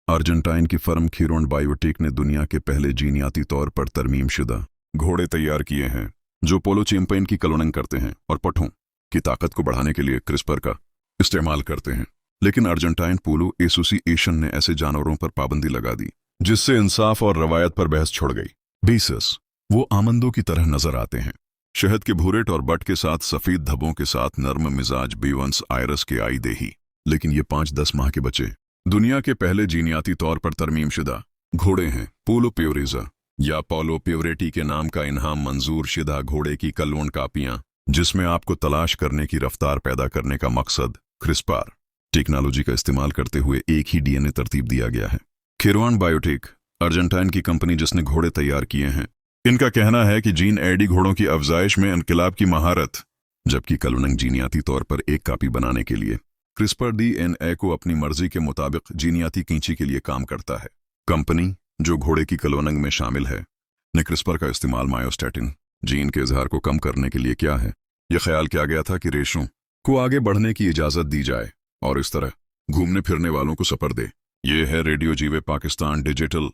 Argentine की firm खीरोन biotech ने दुनिया के पहले जीनियाती तौर पर तरमीमशुदा घोड़े तैयार किए हैं जो पोलो चैंपियन की कलोनिंग करते हैं और पठों की ताकत को बढ़ाने के लिए क्रिस्पर का इस्तेमाल करते हैं। लेकिन अर्जेंटाइन पोलो एसोसिएशन ने ऐसे जानवरों पर पाबंदी लगा दी जिससे इंसाफ और रवायत पर बहस छिड़ गई। बीसस वो आमंदों की तरह नजर आते हैं, शहद के भूरेट और बट के साथ सफेद धब्बों के साथ नर्म मिजाज बीवंस आयरस के आई देही। लेकिन ये 5-10 माह के बच्चे दुनिया के पहले जीनियाती तौर पर तरमीमशुदा घोड़े हैं। पोलो प्योरेजा या पोलो प्योरेटी के नाम का इनाम मंजूर शुदा घोड़े की क्लोन कापियां जिसमें आपको तलाश करने की रफ्तार पैदा करने का मकसद क्रिस्पर टेक्नोलॉजी का इस्तेमाल करते हुए एक ही डीएनए तरतीब दिया गया है। खीरोन बायोटेक अर्जेंटाइन की कंपनी जिसने घोड़े तैयार किए हैं। इनका कहना है कि जीन एडी घोड़ों की अफजाइश में इनकलाब की महारत, जबकि क्लोनिंग जीनियाती तौर पर एक कापी बनाने के लिए क्रिस्पर डीएनए को अपनी मर्जी के मुताबिक जीनियाती कींची के लिए काम करता है। कंपनी जो घोड़े की क्लोनिंग में शामिल है ने क्रिस्पर का इस्तेमाल मायोस्टैटिन जीन के इजहार को कम करने के लिए किया है। यह ख्याल किया गया था कि रेशों को आगे बढ़ने की इजाजत दी जाए और इस तरह घूमने फिरने वालों को सफर दे। ये है रेडियो जीवे पाकिस्तान डिजिटल